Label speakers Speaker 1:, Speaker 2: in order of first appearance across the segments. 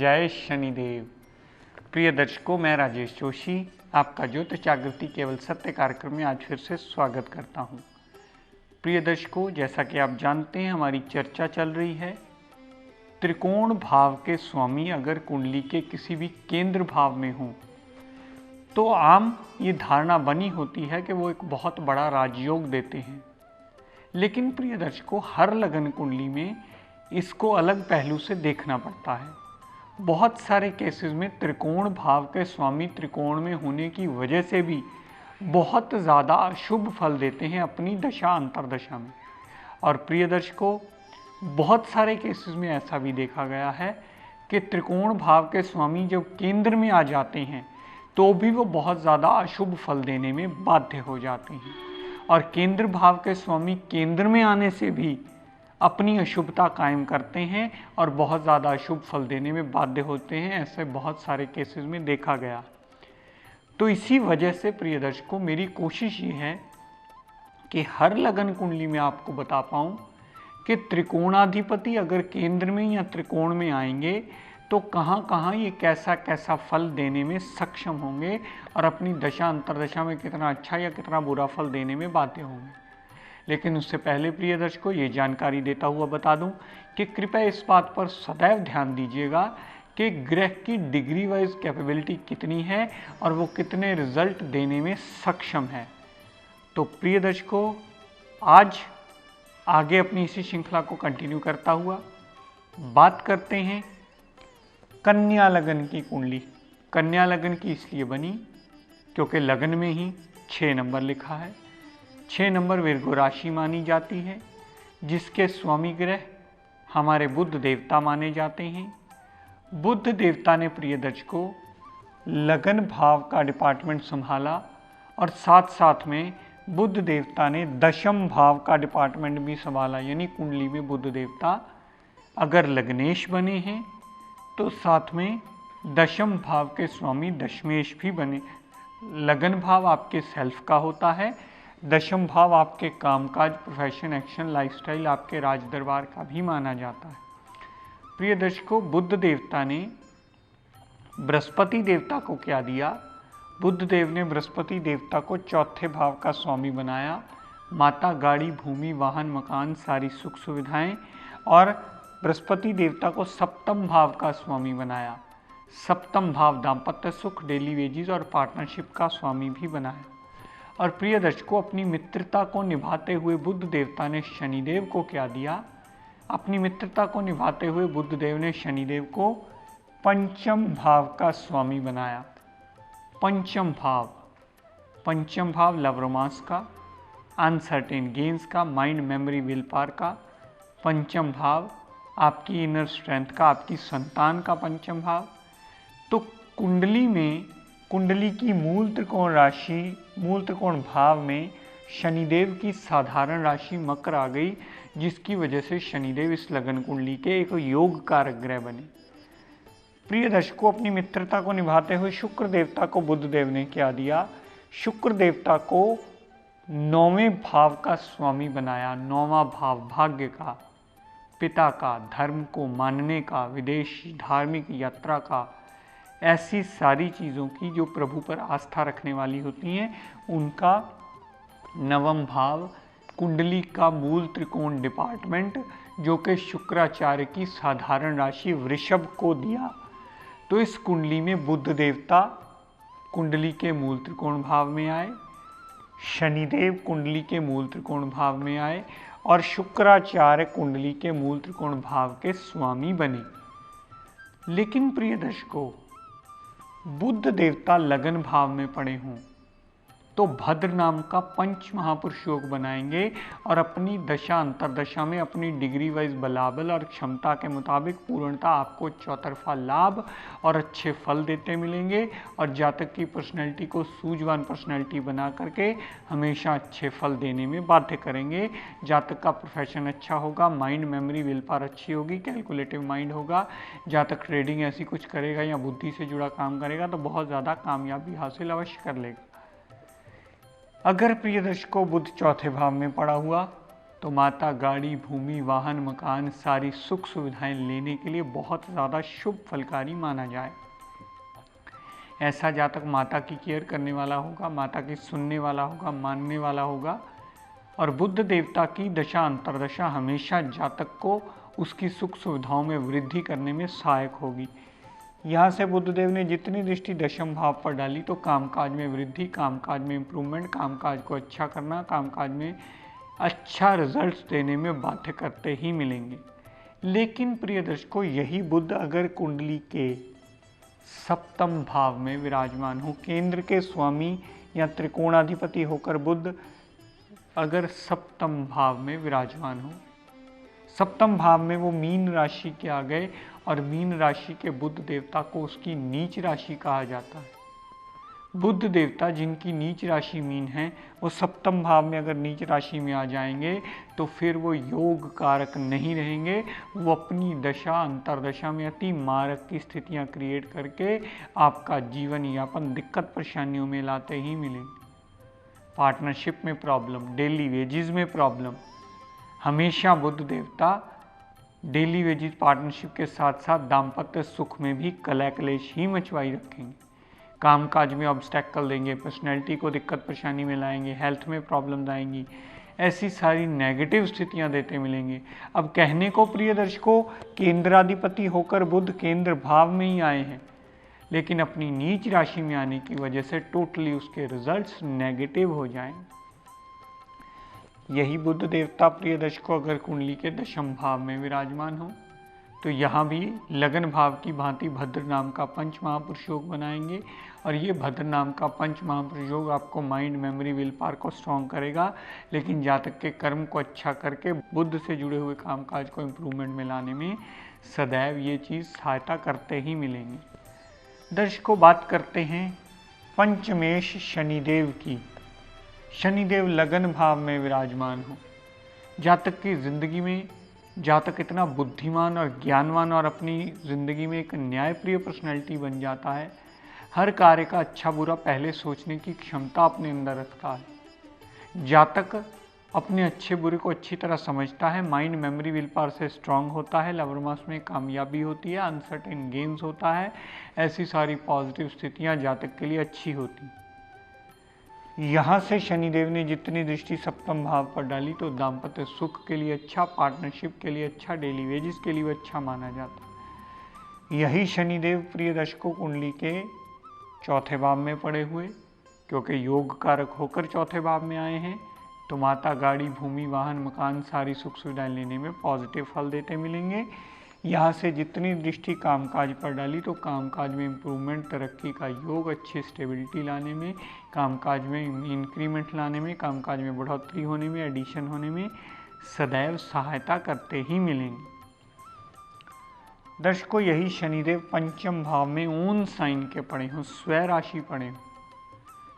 Speaker 1: जय शनिदेव। प्रिय दर्शकों, मैं राजेश जोशी आपका ज्योतिष जागृति केवल सत्य कार्यक्रम में आज फिर से स्वागत करता हूं। प्रिय दर्शकों, जैसा कि आप जानते हैं, हमारी चर्चा चल रही है त्रिकोण भाव के स्वामी अगर कुंडली के किसी भी केंद्र भाव में हों तो आम ये धारणा बनी होती है कि वो एक बहुत बड़ा राजयोग देते हैं। लेकिन प्रिय दर्शकों, हर लगन कुंडली में इसको अलग पहलू से देखना पड़ता है। बहुत सारे केसेस में त्रिकोण भाव के स्वामी त्रिकोण में होने की वजह से भी बहुत ज़्यादा अशुभ फल देते हैं अपनी दशा अंतरदशा में। और प्रिय दर्शकों, बहुत सारे केसेस में ऐसा भी देखा गया है कि त्रिकोण भाव के स्वामी जब केंद्र में आ जाते हैं तो भी वो बहुत ज़्यादा अशुभ फल देने में बाध्य हो जाते हैं। और केंद्र भाव के स्वामी केंद्र में आने से भी अपनी अशुभता कायम करते हैं और बहुत ज़्यादा अशुभ फल देने में बाध्य होते हैं। ऐसे बहुत सारे केसेस में देखा गया। तो इसी वजह से प्रिय दर्शकों, मेरी कोशिश ये है कि हर लगन कुंडली में आपको बता पाऊँ कि त्रिकोणाधिपति अगर केंद्र में या त्रिकोण में आएंगे तो कहाँ कहाँ ये कैसा कैसा फल देने में सक्षम होंगे और अपनी दशा अंतरदशा में कितना अच्छा या कितना बुरा फल देने में बाध्य होंगे। लेकिन उससे पहले प्रिय दर्शकों, ये जानकारी देता हुआ बता दूं कि कृपया इस बात पर सदैव ध्यान दीजिएगा कि ग्रह की डिग्री वाइज कैपेबिलिटी कितनी है और वो कितने रिजल्ट देने में सक्षम है। तो प्रिय दर्शकों, आज आगे अपनी इसी श्रृंखला को कंटिन्यू करता हुआ बात करते हैं कन्या लगन की कुंडली। कन्या लगन की इसलिए बनी क्योंकि लगन में ही 6 नंबर लिखा है। 6 नंबर विर्गो राशि मानी जाती है, जिसके स्वामी ग्रह हमारे बुध देवता माने जाते हैं। बुध देवता ने प्रिय दर्शकों लगन भाव का डिपार्टमेंट संभाला और साथ साथ में बुध देवता ने दशम भाव का डिपार्टमेंट भी संभाला। यानी कुंडली में बुध देवता अगर लग्नेश बने हैं तो साथ में दशम भाव के स्वामी दशमेश भी बने। लगन भाव आपके सेल्फ का होता है, दशम भाव आपके कामकाज, प्रोफेशन, एक्शन, लाइफस्टाइल, आपके राज दरबार का भी माना जाता है। प्रिय दर्शकों, बुध देवता ने बृहस्पति देवता को क्या दिया? बुध देव ने बृहस्पति देवता को चौथे भाव का स्वामी बनाया। माता, गाड़ी, भूमि, वाहन, मकान, सारी सुख सुविधाएं। और बृहस्पति देवता को सप्तम भाव का स्वामी बनाया। सप्तम भाव दाम्पत्य सुख, डेली वेजिज और पार्टनरशिप का स्वामी भी बनाया। और प्रिय दर्शकों, अपनी मित्रता को निभाते हुए बुध देवता ने शनिदेव को क्या दिया? अपनी मित्रता को निभाते हुए बुध देव ने शनिदेव को पंचम भाव का स्वामी बनाया। पंचम भाव लव रोमांस का, अनसर्टेन गेन्स का, माइंड, मेमोरी, विल पावर का। पंचम भाव आपकी इनर स्ट्रेंथ का, आपकी संतान का पंचम भाव। तो कुंडली में, कुंडली की मूल त्रिकोण राशि, मूल त्रिकोण भाव में शनिदेव की साधारण राशि मकर आ गई, जिसकी वजह से शनिदेव इस लगन कुंडली के एक योग कारक ग्रह बने। प्रिय दर्शकों, अपनी मित्रता को निभाते हुए शुक्र देवता को बुध देव ने क्या दिया? शुक्र देवता को 9वें भाव का स्वामी बनाया। 9वां भाव भाग्य का, पिता का, धर्म को मानने का, विदेश धार्मिक यात्रा का, ऐसी सारी चीज़ों की जो प्रभु पर आस्था रखने वाली होती हैं, उनका 9वां भाव कुंडली का मूल त्रिकोण डिपार्टमेंट, जो कि शुक्राचार्य की साधारण राशि वृषभ को दिया। तो इस कुंडली में बुध देवता कुंडली के मूल त्रिकोण भाव में आए, शनिदेव कुंडली के मूल त्रिकोण भाव में आए और शुक्राचार्य कुंडली के मूल त्रिकोण भाव के स्वामी बने। लेकिन प्रिय दर्शकों, बुध देवता लगन भाव में पड़े हों तो भद्र नाम का पंच महापुरुष योग बनाएंगे और अपनी दशा अंतरदशा में अपनी डिग्री वाइज बलाबल और क्षमता के मुताबिक पूर्णता आपको चौतरफा लाभ और अच्छे फल देते मिलेंगे। और जातक की पर्सनैलिटी को सूझवान पर्सनैलिटी बना करके हमेशा अच्छे फल देने में बाध्य करेंगे। जातक का प्रोफेशन अच्छा होगा, माइंड, मेमोरी, विल पावर अच्छी होगी, कैलकुलेटिव माइंड होगा। जातक ट्रेडिंग ऐसी कुछ करेगा या बुद्धि से जुड़ा काम करेगा तो बहुत ज़्यादा कामयाबी हासिल अवश्य कर लेगा। अगर प्रिय दर्शकों बुध चौथे भाव में पड़ा हुआ तो माता गाड़ी, भूमि, वाहन, मकान, सारी सुख सुविधाएं लेने के लिए बहुत ज़्यादा शुभ फलकारी माना जाए। ऐसा जातक माता की केयर करने वाला होगा, माता की सुनने वाला होगा, मानने वाला होगा। और बुध देवता की दशा अंतरदशा हमेशा जातक को उसकी सुख सुविधाओं में वृद्धि करने में सहायक होगी। यहाँ से बुधदेव ने जितनी दृष्टि दशम भाव पर डाली तो कामकाज में वृद्धि, कामकाज में इम्प्रूवमेंट, कामकाज को अच्छा करना, कामकाज में अच्छा रिजल्ट्स देने में बाध्य करते ही मिलेंगे। लेकिन प्रिय दर्शकों, यही बुध अगर कुंडली के सप्तम भाव में विराजमान हो, केंद्र के स्वामी या त्रिकोणाधिपति होकर बुध अगर सप्तम भाव में विराजमान हो, सप्तम भाव में वो मीन राशि के आ गए और मीन राशि के बुध देवता को उसकी नीच राशि कहा जाता है। बुध देवता जिनकी नीच राशि मीन है, वो सप्तम भाव में अगर नीच राशि में आ जाएंगे तो फिर वो योग कारक नहीं रहेंगे। वो अपनी दशा अंतरदशा में अति मारक की स्थितियां क्रिएट करके आपका जीवन यापन दिक्कत परेशानियों में लाते ही मिलेंगे। पार्टनरशिप में प्रॉब्लम, डेली वेजेस में प्रॉब्लम, हमेशा बुध देवता डेली वेजेस पार्टनरशिप के साथ साथ दाम्पत्य सुख में भी कलह कलेश ही मचवाई रखेंगे। कामकाज में ऑब्स्टेकल देंगे, पर्सनैलिटी को दिक्कत परेशानी में लाएंगे, हेल्थ में प्रॉब्लम्स आएंगी, ऐसी सारी नेगेटिव स्थितियां देते मिलेंगे। अब कहने को प्रिय दर्शकों, केंद्राधिपति होकर बुध केंद्र भाव में ही आए हैं, लेकिन अपनी नीच राशि में आने की वजह से टोटली उसके रिजल्ट्स नेगेटिव हो जाएंगे। यही बुध देवता प्रिय दर्शकों अगर कुंडली के दशम भाव में विराजमान हो तो यहाँ भी लगन भाव की भांति भद्र नाम का पंच महापुरुष योग बनाएंगे। और ये भद्र नाम का पंच महापुरुष योग आपको माइंड, मेमोरी, विल पावर को स्ट्रॉन्ग करेगा, लेकिन जातक के कर्म को अच्छा करके बुद्ध से जुड़े हुए कामकाज को इम्प्रूवमेंट में लाने में सदैव ये चीज़ सहायता करते ही मिलेंगे। दर्शकों, बात करते हैं पंचमेश शनिदेव की। शनिदेव लगन भाव में विराजमान हो, जातक की जिंदगी में जातक इतना बुद्धिमान और ज्ञानवान और अपनी जिंदगी में एक न्यायप्रिय पर्सनैलिटी बन जाता है। हर कार्य का अच्छा बुरा पहले सोचने की क्षमता अपने अंदर रखता है। जातक अपने अच्छे बुरे को अच्छी तरह समझता है, माइंड, मेमोरी, विल पावर से स्ट्रांग होता है, लवर मास में कामयाबी होती है, अनसर्टेन गेम्स होता है। ऐसी सारी पॉजिटिव स्थितियां जातक के लिए अच्छी होती। यहाँ से शनिदेव ने जितनी दृष्टि सप्तम भाव पर डाली तो दाम्पत्य सुख के लिए अच्छा, पार्टनरशिप के लिए अच्छा, डेली वेजेस के लिए अच्छा माना जाता है। यही शनिदेव प्रिय दर्शकों कुंडली के चौथे भाव में पड़े हुए, क्योंकि योग कारक होकर चौथे भाव में आए हैं, तो माता, गाड़ी, भूमि, वाहन, मकान, सारी सुख सुविधाएं लेने में पॉजिटिव फल देते मिलेंगे। यहाँ से जितनी दृष्टि कामकाज पर डाली तो कामकाज में इम्प्रूवमेंट, तरक्की का योग, अच्छी स्टेबिलिटी लाने में, कामकाज में इंक्रीमेंट लाने में, कामकाज में बढ़ोतरी होने में, एडिशन होने में सदैव सहायता करते ही मिलेंगे। दर्शकों, यही शनिदेव पंचम भाव में ओन साइन के पड़े हों, स्वय राशि पड़े हों,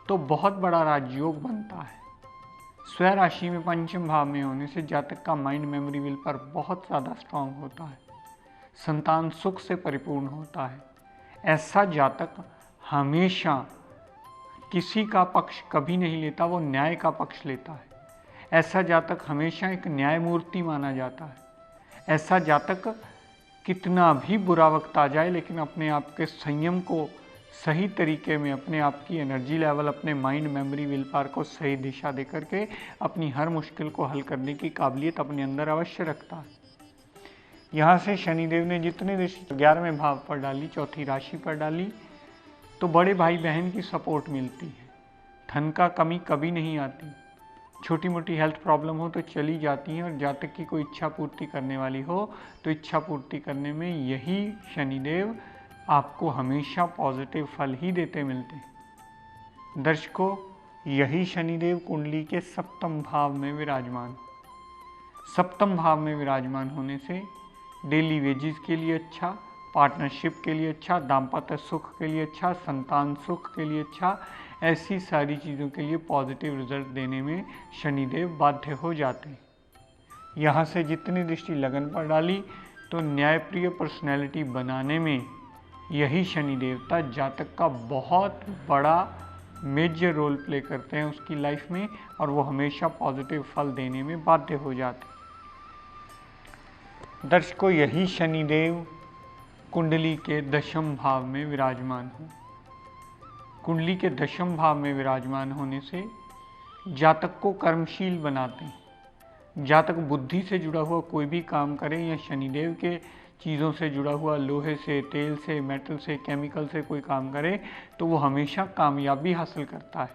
Speaker 1: तो बहुत बड़ा राजयोग बनता है। स्वय राशि में पंचम भाव में होने से जातक का माइंड, मेमोरी, विल पर बहुत ज़्यादा स्ट्रांग होता है, संतान सुख से परिपूर्ण होता है। ऐसा जातक हमेशा किसी का पक्ष कभी नहीं लेता, वो न्याय का पक्ष लेता है। ऐसा जातक हमेशा एक न्यायमूर्ति माना जाता है। ऐसा जातक कितना भी बुरा वक्त आ जाए लेकिन अपने आप के संयम को सही तरीके में, अपने आप की एनर्जी लेवल, अपने माइंड, मेमोरी, विल पावर को सही दिशा दे करके अपनी हर मुश्किल को हल करने की काबिलियत अपने अंदर अवश्य रखता है। यहाँ से शनिदेव ने जितने दृष्टि 11वें भाव पर डाली, चौथी राशि पर डाली, तो बड़े भाई बहन की सपोर्ट मिलती है। धन का कमी कभी नहीं आती। छोटी मोटी हेल्थ प्रॉब्लम हो तो चली जाती हैं, और जातक की कोई इच्छा पूर्ति करने वाली हो तो इच्छा पूर्ति करने में यही शनिदेव आपको हमेशा पॉजिटिव फल ही देते मिलते हैं। दर्शकों, यही शनिदेव कुंडली के सप्तम भाव में विराजमान, सप्तम भाव में विराजमान होने से डेली वेजेस के लिए अच्छा, पार्टनरशिप के लिए अच्छा, दाम्पत्य सुख के लिए अच्छा, संतान सुख के लिए अच्छा, ऐसी सारी चीज़ों के लिए पॉजिटिव रिजल्ट देने में शनिदेव बाध्य हो जाते हैं। यहाँ से जितनी दृष्टि लगन पर डाली तो न्यायप्रिय पर्सनैलिटी बनाने में यही शनि देवता जातक का बहुत बड़ा मेजर रोल प्ले करते हैं उसकी लाइफ में और वो हमेशा पॉजिटिव फल देने में बाध्य हो जाते हैं। दर्शकों, यही शनिदेव कुंडली के दशम भाव में विराजमान हो। कुंडली के दशम भाव में विराजमान होने से जातक को कर्मशील बनाते हैं। जातक बुद्धि से जुड़ा हुआ कोई भी काम करे या शनिदेव के चीज़ों से जुड़ा हुआ लोहे से, तेल से, मेटल से, केमिकल से कोई काम करे तो वो हमेशा कामयाबी हासिल करता है।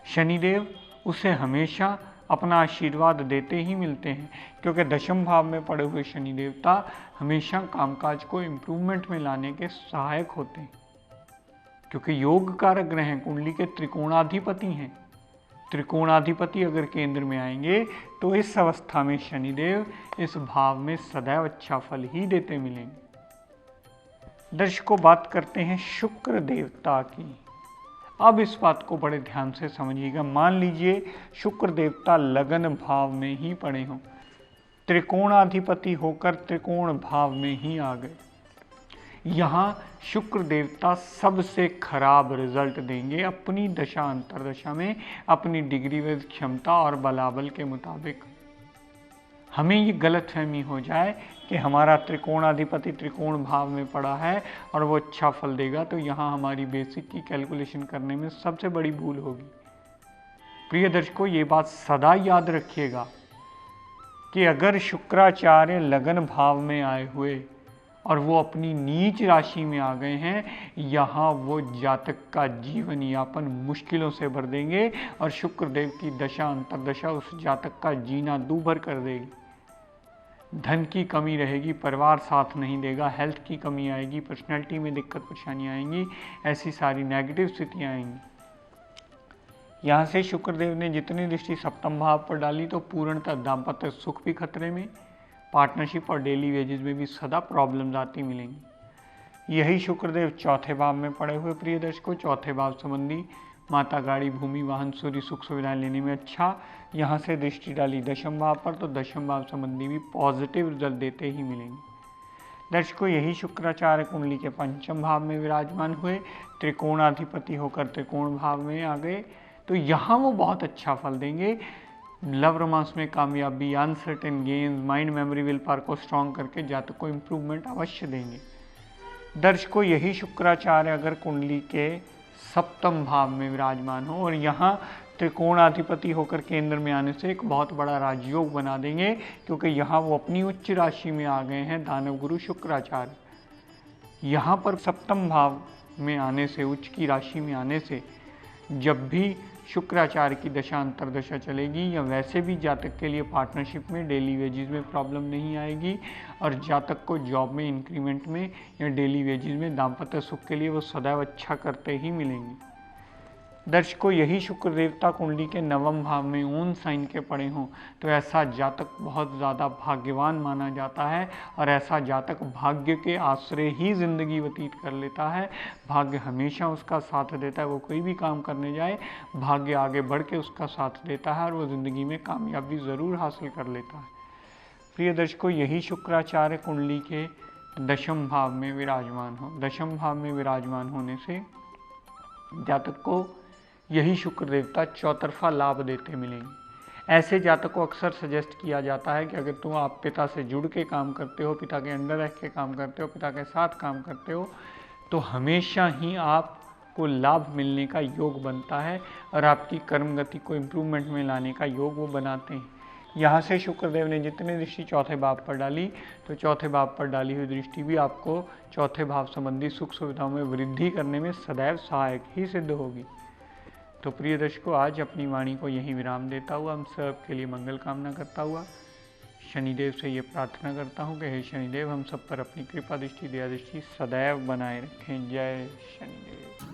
Speaker 1: शनिदेव उसे हमेशा अपना आशीर्वाद देते ही मिलते हैं, क्योंकि दशम भाव में पड़े हुए शनि देवता हमेशा कामकाज को इम्प्रूवमेंट में लाने के सहायक होते हैं, क्योंकि योग कारक ग्रह हैं, कुंडली के त्रिकोणाधिपति हैं। त्रिकोणाधिपति अगर केंद्र में आएंगे तो इस अवस्था में शनिदेव इस भाव में सदैव अच्छा फल ही देते मिलेंगे। दर्शकों, बात करते हैं शुक्र देवता की। अब इस बात को बड़े ध्यान से समझिएगा। मान लीजिए शुक्र देवता लगन भाव में ही पड़े हों, त्रिकोणाधिपति होकर त्रिकोण भाव में ही आ गए। यहाँ शुक्र देवता सबसे खराब रिजल्ट देंगे अपनी दशा अंतरदशा में, अपनी डिग्री व क्षमता और बलाबल के मुताबिक। हमें ये गलतफहमी हो जाए कि हमारा त्रिकोणाधिपति त्रिकोण भाव में पड़ा है और वो अच्छा फल देगा, तो यहाँ हमारी बेसिक की कैलकुलेशन करने में सबसे बड़ी भूल होगी। प्रिय दर्शकों, ये बात सदा याद रखिएगा कि अगर शुक्राचार्य लगन भाव में आए हुए और वो अपनी नीच राशि में आ गए हैं, यहाँ वो जातक का जीवन यापन मुश्किलों से भर देंगे और शुक्रदेव की दशा अंतरदशा उस जातक का जीना दूभर कर देगी। धन की कमी रहेगी, परिवार साथ नहीं देगा, हेल्थ की कमी आएगी, पर्सनैलिटी में दिक्कत परेशानी आएंगी, ऐसी सारी नेगेटिव स्थितियाँ आएंगी। यहाँ से शुक्रदेव ने जितनी दृष्टि सप्तम भाव पर डाली तो पूर्णतः दाम्पत्य सुख भी खतरे में, पार्टनरशिप और डेली वेजेस में भी सदा प्रॉब्लम्स आती मिलेंगी। यही शुक्रदेव चौथे भाव में पड़े हुए प्रिय दर्शकों, चौथे भाव संबंधी माता, गाड़ी, भूमि, वाहन, सूर्य सुख सुविधाएं लेने में अच्छा। यहाँ से दृष्टि डाली दशम भाव पर तो दशम भाव संबंधी भी पॉजिटिव रिजल्ट देते ही मिलेंगे। दर्शकों, यही शुक्राचार्य कुंडली के पंचम भाव में विराजमान हुए, त्रिकोणाधिपति होकर त्रिकोण भाव में आ गए, तो यहाँ वो बहुत अच्छा फल देंगे। लव रोमांस में कामयाबी, uncertain gains, mind memory will power को स्ट्रॉन्ग करके जातक को इम्प्रूवमेंट अवश्य देंगे। दर्शकों, यही शुक्राचार्य अगर कुंडली के सप्तम भाव में विराजमान हो और यहाँ त्रिकोणाधिपति होकर केंद्र में आने से एक बहुत बड़ा राजयोग बना देंगे, क्योंकि यहाँ वो अपनी उच्च राशि में आ गए हैं दानव गुरु शुक्राचार्य। यहाँ पर सप्तम भाव में आने से, उच्च की राशि में आने से, जब भी शुक्राचार्य की दशा अंतरदशा चलेगी या वैसे भी जातक के लिए पार्टनरशिप में, डेली वेजेस में प्रॉब्लम नहीं आएगी और जातक को जॉब में, इंक्रीमेंट में या डेली वेजेस में, दाम्पत्य सुख के लिए वो सदैव अच्छा करते ही मिलेंगे। दर्शकों, यही शुक्र देवता कुंडली के नवम भाव में ओन साइन के पड़े हों तो ऐसा जातक बहुत ज़्यादा भाग्यवान माना जाता है और ऐसा जातक भाग्य के आश्रय ही जिंदगी व्यतीत कर लेता है। भाग्य हमेशा उसका साथ देता है, वो कोई भी काम करने जाए भाग्य आगे बढ़ के उसका साथ देता है और वो ज़िंदगी में कामयाबी ज़रूर हासिल कर लेता है। प्रिय दर्शकों, यही शुक्राचार्य कुंडली के दशम भाव में विराजमान हो, दशम भाव में विराजमान होने से जातक को यही शुक्र देवता चौतरफा लाभ देते मिलेंगे। ऐसे जातक को अक्सर सजेस्ट किया जाता है कि अगर तुम आप पिता से जुड़ के काम करते हो, पिता के अंडर रह के काम करते हो, पिता के साथ काम करते हो, तो हमेशा ही आपको लाभ मिलने का योग बनता है और आपकी कर्म गति को इम्प्रूवमेंट में लाने का योग वो बनाते हैं। यहाँ से शुक्रदेव ने जितनी दृष्टि चौथे भाव पर डाली तो चौथे भाव पर डाली हुई दृष्टि भी आपको चौथे भाव संबंधी सुख सुविधाओं में वृद्धि करने में सदैव सहायक ही सिद्ध होगी। तो प्रिय दर्शकों, आज अपनी वाणी को यहीं विराम देता हुआ हम सब के लिए मंगल कामना करता हुआ शनिदेव से ये प्रार्थना करता हूँ कि हे शनिदेव हम सब पर अपनी कृपा दृष्टि, दया दृष्टि सदैव बनाए रखें। जय शनिदेव।